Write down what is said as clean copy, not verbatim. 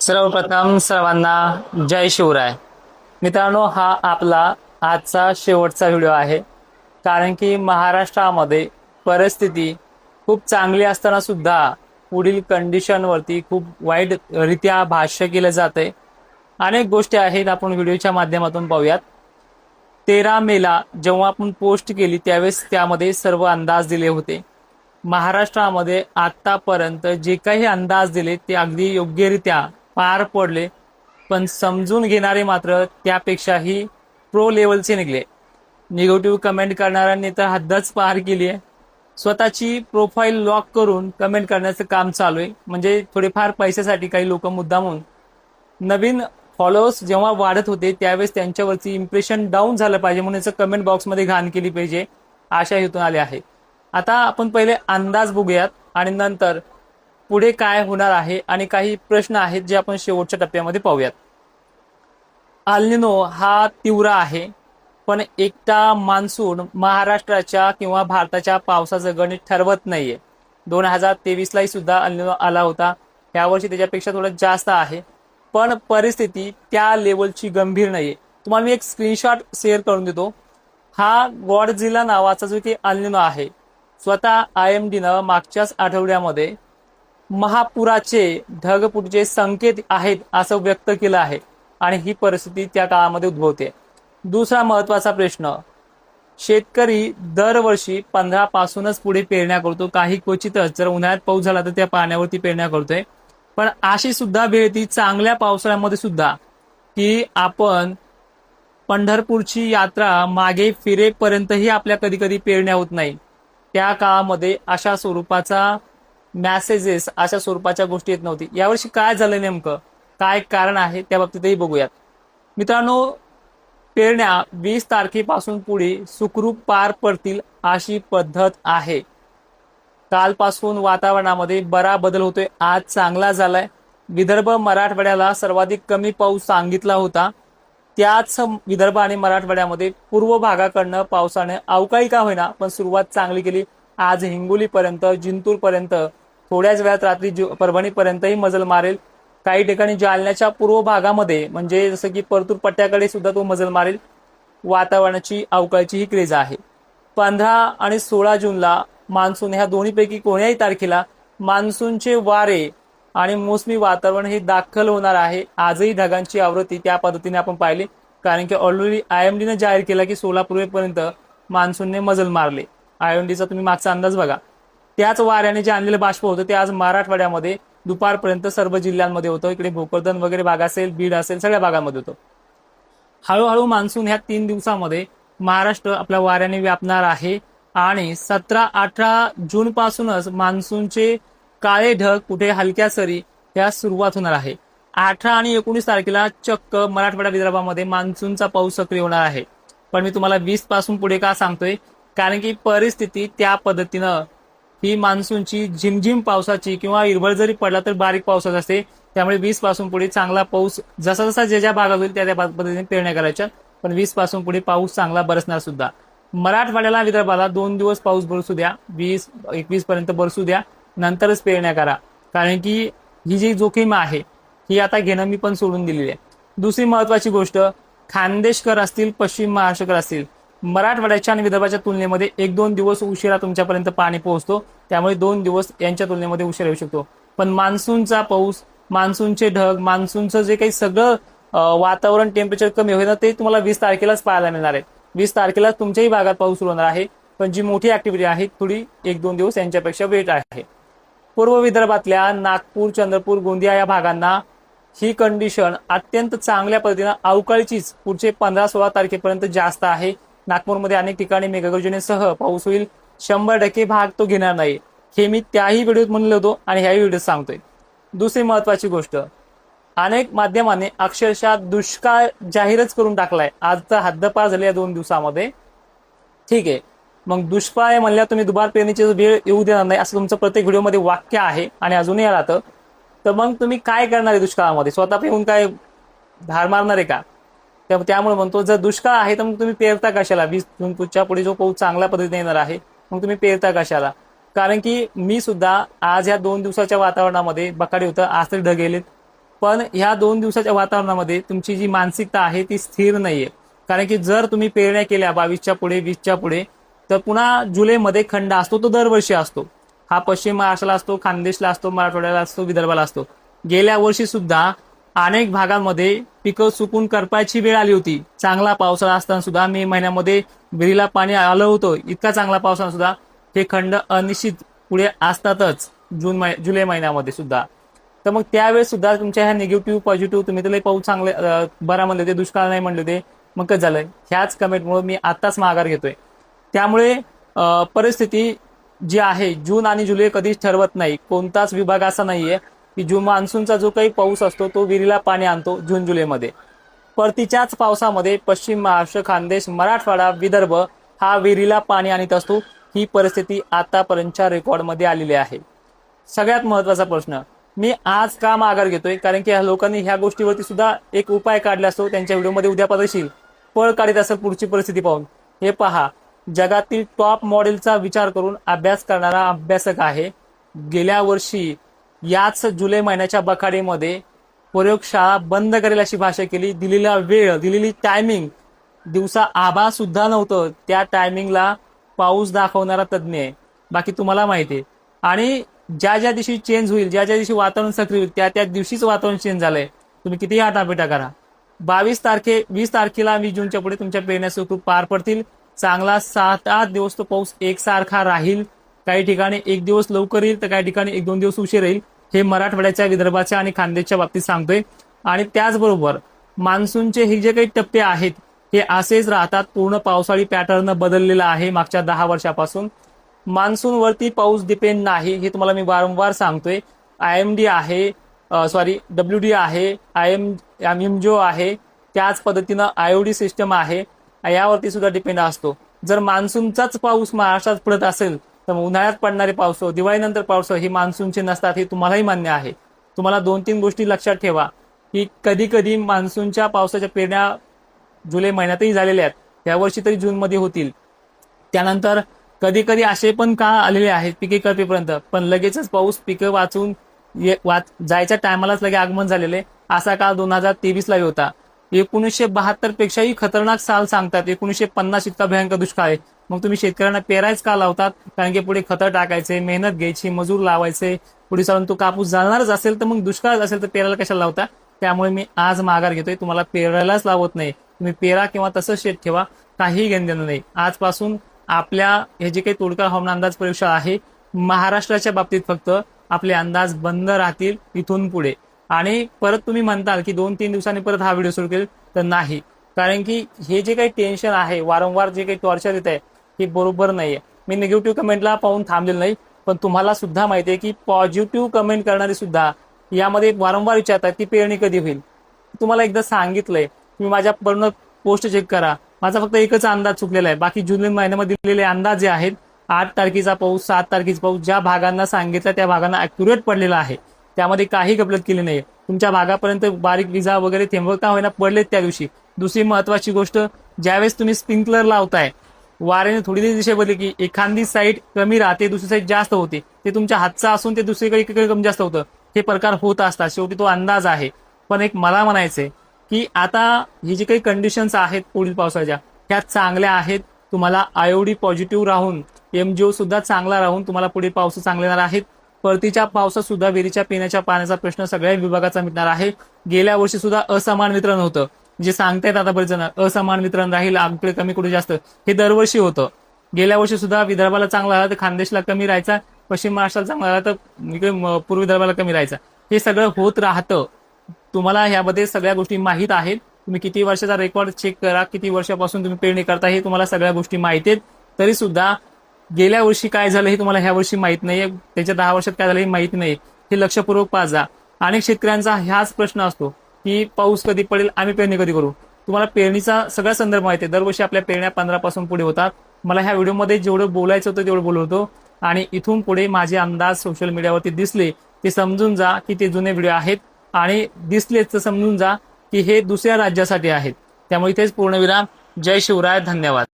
सर्वप्रथम सर्वांना जय शिवराय. मित्रांनो, हा आपला आजचा शेवटचा व्हिडिओ आहे. कारण की महाराष्ट्रामध्ये परिस्थिती खूप चांगली असताना सुद्धा पुढील कंडिशनवरती खूप वाईटरित्या भाष्य केलं जाते. अनेक गोष्टी आहेत, आपण व्हिडिओच्या माध्यमातून पाहूयात. 13 मेला जेव्हा आपण पोस्ट केली त्यावेळेस त्यामध्ये सर्व अंदाज दिले होते. महाराष्ट्रामध्ये आतापर्यंत जे काही अंदाज दिले ते अगदी योग्यरित्या पार पडले, पण समजून घेणारे मात्र त्यापेक्षाही प्रो लेवलचे निघले. निगेटिव्ह कमेंट करणाऱ्यांनी तर हद्दच पार केली आहे. स्वतःची प्रोफाईल लॉक करून कमेंट करण्याचं काम चालू आहे. म्हणजे थोडेफार पैशासाठी काही लोक मुद्दामून नवीन फॉलोअर्स जेव्हा वाढत होते त्यावेळेस त्यांच्यावरती इम्प्रेशन डाऊन झालं पाहिजे म्हणून कमेंट बॉक्समध्ये घाण केली पाहिजे, आशा हेतून आले आहे. आता आपण पहिले अंदाज बघूयात आणि नंतर पुढे काय होणार आहे आणि काही प्रश्न आहेत जे आपण शेवटच्या टप्प्यामध्ये पाहूयात. अल निनो हा तीव्र आहे, पण एकटा मान्सून महाराष्ट्राच्या किंवा भारताच्या पावसाचं गणित ठरवत नाहीये. 2023लाही सुद्धा अल निनो आला होता, यावर्षी त्याच्यापेक्षा थोडं जास्त आहे, पण परिस्थिती त्या लेवलची गंभीर नाहीये. तुम्हाला मी एक स्क्रीनशॉट शेअर करून देतो. हा गॉडझिला नावाचा जो की अल निनो आहे, स्वतः IMDनं मागच्याच आठवड्यामध्ये महापुराचे ढगफुटीचे संकेत आहेत असं व्यक्त केलं आहे आणि ही परिस्थिती त्या काळामध्ये उद्भवते. दुसरा महत्वाचा प्रश्न, शेतकरी दरवर्षी 15 पासूनच पुढे पेरण्या करतो. काही क्वचितच जर उन्हाळ्यात पाऊस झाला तर त्या पाण्यावरती पेरण्या करतोय. पण अशी सुद्धा वेळ ती चांगल्या पावसाळ्यामध्ये सुद्धा की आपण पंढरपूरची यात्रा मागे फिरेपर्यंतही आपल्या कधी कधी पेरण्या होत नाही. त्या काळामध्ये अशा स्वरूपाचा मॅसेजेस, अशा स्वरूपाच्या गोष्टी येत नव्हती. यावर्षी काय झालं नेमकं, काय कारण आहे त्या बाबतीतही बघूयात. मित्रांनो, पेरण्या 20 तारखेपासून पुढे सुखरूप पार पडतील अशी पद्धत आहे. कालपासून वातावरणामध्ये बरा बदल होतोय. आज चांगला झालाय. विदर्भ मराठवाड्याला सर्वाधिक कमी पाऊस सांगितला होता. त्याच विदर्भ आणि मराठवाड्यामध्ये पूर्व भागाकडनं पावसाने अवकाळी का होईना पण सुरुवात चांगली केली. आज हिंगोलीपर्यंत, जिंतूरपर्यंत, थोड्याच वेळात रात्री परभणीपर्यंतही मजल मारेल. काही ठिकाणी जालन्याच्या पूर्व भागामध्ये म्हणजे जसं की परतूर पट्ट्याकडे सुद्धा तो मजल मारेल. वातावरणाची अवकाळीची ही क्रेज आहे. 15 आणि 16 जूनला मान्सून, ह्या दोन्हीपैकी कोण्याही तारखेला मान्सूनचे वारे आणि मोसमी वातावरण हे दाखल होणार आहे. आजही ढगांची आवृत्ती त्या पद्धतीने आपण पाहिली, कारण की ऑलरेडी IMDनं जाहीर केला की 16 पूर्वेपर्यंत मान्सूनने मजल मारले. IMDचा तुम्ही मागचा अंदाज बघा. त्याच वाऱ्याने जे आणलेलं बाष्प होतं ते आज मराठवाड्यामध्ये दुपारपर्यंत सर्व जिल्ह्यांमध्ये होतं. इकडे भोकरदन वगैरे भाग असेल, बीड असेल, सगळ्या भागामध्ये होतं. हळूहळू मान्सून ह्या 3 दिवसामध्ये महाराष्ट्र आपल्या वाऱ्याने व्यापणार आहे आणि 17-18 जून पासूनच मान्सूनचे काळे ढग, कुठे हलक्या सरी, ह्या सुरुवात होणार आहे. 18 आणि 19 तारखेला चक्क मराठवाडा विदर्भामध्ये मान्सूनचा पाऊस सक्रिय होणार आहे. पण मी तुम्हाला 20 पासून पुढे का सांगतोय, कारण की परिस्थिती त्या पद्धतीनं ही मान्सूनची झिमझिम पावसाची किंवा इरभळ जरी पडला तर बारीक पावसाचा असते. त्यामुळे 20 पासून पुढे चांगला पाऊस, जसा जसा ज्या ज्या भागात होईल त्या त्या पद्धतीने पेरण्या करायच्या. पण 20 पासून पुढे पाऊस चांगला बरसणार सुद्धा. मराठवाड्याला, विदर्भाला 2 दिवस पाऊस बरसू द्या, 20-21 पर्यंत बरसू द्या, नंतरच पेरण्या करा. कारण की ही जी जोखीम आहे ही आता घेणं मी पण सोडून दिलेली आहे. दुसरी महत्वाची गोष्ट, खानदेशकर असतील, पश्चिम महाराष्ट्रकर असतील, मराठवाड्याच्या आणि विदर्भाच्या तुलनेमध्ये 1-2 दिवस उशिरा तुमच्यापर्यंत पाणी पोहोचतो. त्यामुळे 2 दिवस यांच्या तुलनेमध्ये उशिरा येऊ शकतो. पण मान्सूनचा पाऊस, मान्सूनचे ढग, मान्सूनचं जे काही सगळं वातावरण, टेम्परेचर कमी होईल ते तुम्हाला 20 तारखेलाच पाहायला मिळणार आहे. 20 तारखेला तुमच्याही भागात पाऊस सुरू होणार आहे. पण जी मोठी ऍक्टिव्हिटी आहे थोडी 1-2 दिवस यांच्यापेक्षा वेट आहे. पूर्व विदर्भातल्या नागपूर, चंद्रपूर, गोंदिया या भागांना ही कंडिशन अत्यंत चांगल्या पद्धतीनं अवकाळीचीच पुढचे 15-16 तारखेपर्यंत जास्त आहे. नागपूरमध्ये अनेक ठिकाणी मेघगर्जनेसह पाऊस होईल. 100% भाग तो घेणार नाही, हे मी त्याही व्हिडिओत म्हणलं होतो आणि ह्याही व्हिडिओत सांगतोय. दुसरी महत्वाची गोष्ट, अनेक माध्यमांनी अक्षरशः दुष्काळ जाहीरच करून टाकलाय. आज तर हद्दपार झाली या 2 दिवसामध्ये. ठीक आहे, मग दुष्काळ म्हणल्या तुम्ही दुबार पेरणीची वेळ येऊ देणार नाही असं तुमचं प्रत्येक व्हिडिओमध्ये वाक्य आहे आणि अजूनही राहतं. तर मग तुम्ही काय करणार आहे दुष्काळामध्ये? स्वतः येऊन काय धार मारणार आहे का? त्यामुळे म्हणतो, जर दुष्काळ आहे तर मग तुम्ही पेरता कशाला? 20 जून पुढच्या पुढे जो पाऊस चांगल्या पद्धतीने येणार आहे मग तुम्ही पेरता कशाला? कारण की मी सुद्धा आज या 2 दिवसाच्या वातावरणामध्ये बकाडी होतं. आज तरी ढग गेलेत, पण ह्या 2 दिवसाच्या वातावरणामध्ये तुमची जी मानसिकता आहे ती स्थिर नाहीये. कारण की जर तुम्ही पेरण्या केल्या 22च्या पुढे 20च्या पुढे तर पुन्हा जुलैमध्ये खंड असतो, तो दरवर्षी असतो. हा पश्चिम महाराष्ट्राला असतो, खानदेशला असतो, मराठवाड्याला असतो, विदर्भाला असतो. गेल्या वर्षी सुद्धा अनेक भागांमध्ये पिकं सुकून करपायची वेळ आली होती. चांगला पावसाळा असताना सुद्धा मे महिन्यामध्ये विहिरीला पाणी आलं होतं. इतका चांगला पावसाळा सुद्धा हे खंड अनिश्चित पुढे असतातच जुलै महिन्यामध्ये सुद्धा. तर मग त्यावेळेस सुद्धा तुमच्या ह्या निगेटिव्ह पॉझिटिव्ह तुम्ही तर पाऊस चांगले बरा म्हणले होते, दुष्काळ नाही म्हणले होते, मग कसं झालं? ह्याच कमेंटमुळे मी आत्ताच माघार घेतोय. त्यामुळे परिस्थिती जी आहे जून आणि जुलै कधीच ठरवत नाही. कोणताच विभाग असा नाहीये की जून मान्सूनचा जो काही पाऊस असतो तो विहिरीला पाणी आणतो जून जुलैमध्ये. परतीच्याच पावसामध्ये पश्चिम महाराष्ट्र, खानदेश, मराठवाडा, विदर्भ हा विहिरीला पाणी आणत असतो. ही परिस्थिती आतापर्यंतच्या रेकॉर्डमध्ये आलेली आहे. सगळ्यात महत्वाचा प्रश्न, मी आज का माघार घेतोय? कारण की ह्या लोकांनी ह्या गोष्टीवरती सुद्धा एक उपाय काढला असतो. त्यांच्या व्हिडिओमध्ये उद्या पदशील पळ काढत असेल पुढची परिस्थिती पाहून. हे पहा, जगातील टॉप मॉडेलचा विचार करून अभ्यास करणारा अभ्यासक आहे. गेल्या वर्षी याच जुलै महिन्याच्या बखाडीमध्ये प्रयोगशाळा बंद करेल अशी भाषा केली. दिलेला वेळ, दिलेली टायमिंग, दिवसा आभाळ सुद्धा नव्हतं, त्या टायमिंगला पाऊस दाखवणारा तज्ज्ञ आहे. बाकी तुम्हाला माहिती आहे. आणि ज्या ज्या दिवशी चेंज होईल, ज्या ज्या दिवशी वातावरण सक्रिय होईल, त्या त्या दिवशीच वातावरण चेंज झालंय. तुम्ही कितीही आटापिटा करा. 20 तारखेला 20 जूनच्या पुढे तुमच्या पेरण्या सुखरूप पार पडतील. चांगला 7-8 दिवस तो पाऊस एकसारखा राहील. काही ठिकाणी एक दिवस लवकर येईल तर काही ठिकाणी 1-2 दिवस उशीर येईल. हे मराठवाड्याच्या, विदर्भाच्या आणि खानदेशच्या बाबतीत सांगतोय. आणि त्याचबरोबर मान्सूनचे हे जे काही टप्पे आहेत हे असेच राहतात. पूर्ण पावसाळी पॅटर्न बदललेला आहे मागच्या 10 वर्षापासून. मान्सूनवरती पाऊस डिपेंड नाही, हे तुम्हाला मी वारंवार सांगतोय. IMD आहे, WD आहे, MJO आहे, त्याच पद्धतीनं IOD सिस्टम आहे, यावरती सुद्धा डिपेंड असतो. जर मान्सूनचाच पाऊस महाराष्ट्रात पडत असेल तर उन्हाळ्यात पडणारे पाऊस, दिवाळीनंतर पाऊस हे मान्सूनचे नसतात, हे तुम्हालाही मान्य आहे. तुम्हाला 2-3 गोष्टी लक्षात ठेवा की कधी कधी मान्सूनच्या पावसाच्या पेरण्या जुलै महिन्यातही झालेल्या आहेत, यावर्षी तरी जूनमध्ये होतील. त्यानंतर कधी कधी असे पण का आलेले आहेत पिके कळपेपर्यंत, पण लगेचच पाऊस पिकं वाचून जायच्या टायमालाच लगे आगमन झालेले. असा काळ 2023ला होता. 1972 पेक्षाही खतरनाक साल सांगतात. 1950 इतका भयंकर दुष्काळ आहे. मग तुम्ही शेतकऱ्यांना पेरायच का लावतात? कारण की पुढे खतं टाकायचे, मेहनत घ्यायची, मजूर लावायचे, पुढे चालून तो कापूस जाणारच असेल तर मग दुष्काळ असेल तर पेरायला कशाला लावता? त्यामुळे मी आज माघार घेतोय. तुम्हाला पेरायलाच लावत नाही. तुम्ही पेरा किंवा तसंच शेत ठेवा, काही घेणं देणं नाही. आजपासून आपल्या हे जे काही तोडका हवामान अंदाज प्रयोगशाळा आहे, महाराष्ट्राच्या बाबतीत फक्त आपले अंदाज बंद राहतील इथून पुढे. आणि परत तुम्ही म्हणताल की 2-3 दिवसांनी परत हा व्हिडिओ सुरू केल, तर नाही. कारण की हे जे काही टेन्शन आहे, वारंवार जे काही टॉर्चर येत आहे, हे बरोबर नाहीये. मी निगेटिव्ह कमेंटला पाहून थांबलेलं नाही, पण तुम्हाला सुद्धा माहिती आहे की पॉझिटिव्ह कमेंट करणारे सुद्धा यामध्ये वारंवार विचारतात की पेरणी कधी होईल. तुम्हाला एकदा सांगितलंय, तुम्ही माझ्या पूर्ण पोस्ट चेक करा. माझा फक्त एकच अंदाज चुकलेला आहे. बाकी जुलै महिन्यामध्ये दिलेले अंदाज जे आहेत, 8 तारखेचा पाऊस, 7 तारखेचा पाऊस, ज्या भागांना सांगितलं त्या भागांना अॅक्युरेट पडलेला आहे. त्यामध्ये काही गफलत केली नाही. तुमच्या भागापर्यंत बारीक विजा वगैरे थेंब का होईना पडलेत त्या दिवशी. दुसरी महत्वाची गोष्ट, ज्यावेळेस तुम्ही स्प्रिंकलर लावताय, वाऱ्याने थोडी दिशा बदली की एखादी साईड कमी राहते, दुसरी साईड जास्त होते. ते तुमच्या हातचा असून ते दुसरीकडे कमी जास्त होतं. हे प्रकार होत असतात. शेवटी तो अंदाज आहे. पण एक मला म्हणायचंय की आता ही जी काही कंडिशन्स आहेत पुढील पावसाच्या, ह्या चांगल्या आहेत. तुम्हाला IOD पॉझिटिव्ह राहून, MJO सुद्धा चांगला राहून तुम्हाला पुढे पाऊस चांगले येणार आहेत. परतीच्या पावसात सुद्धा विहिरीच्या पिण्याच्या पाण्याचा प्रश्न सगळ्या विभागाचा मिटणार आहे. गेल्या वर्षी सुद्धा असमान वितरण होतं, जे सांगतायत आता बरेच जण असमान वितरण राहील, आमकडे कमी कुठे जास्त, हे दरवर्षी होतं. गेल्या वर्षी सुद्धा विदर्भाला चांगला आला तर खानदेशला कमी राहायचा, पश्चिम महाराष्ट्राला चांगला आला तर इकडे पूर्व विदर्भाला कमी राहायचा. हे सगळं होत राहतं. तुम्हाला ह्यामध्ये सगळ्या गोष्टी माहीत आहेत. तुम्ही किती वर्षाचा रेकॉर्ड चेक करा, किती वर्षापासून तुम्ही पेरणी करता, हे तुम्हाला सगळ्या गोष्टी माहिती आहेत. तरी सुद्धा गेल्या वर्षी काय झालं हे तुम्हाला ह्या वर्षी माहित नाहीये, त्याच्या 10 वर्षात काय झालं हे माहिती नाही. हे लक्षपूर्वक पाहत जा. अनेक शेतकऱ्यांचा ह्याच प्रश्न असतो की पाऊस कधी पडेल, आम्ही पेरणी कधी करू. तुम्हाला पेरणीचा सगळा संदर्भ माहिती आहे. दरवर्षी आपल्या पेरण्या 15 पासून पुढे होतात. मला ह्या व्हिडिओमध्ये जेवढं बोलायचं होतं तेवढं बोलत होतो. आणि इथून पुढे माझे अंदाज सोशल मीडियावरती दिसले ते समजून जा की ते जुने व्हिडिओ आहेत, आणि दिसलेच तर समजून जा की हे दुसऱ्या राज्यासाठी आहेत. त्यामुळे इथेच पूर्णविराम. जय शिवराय. धन्यवाद.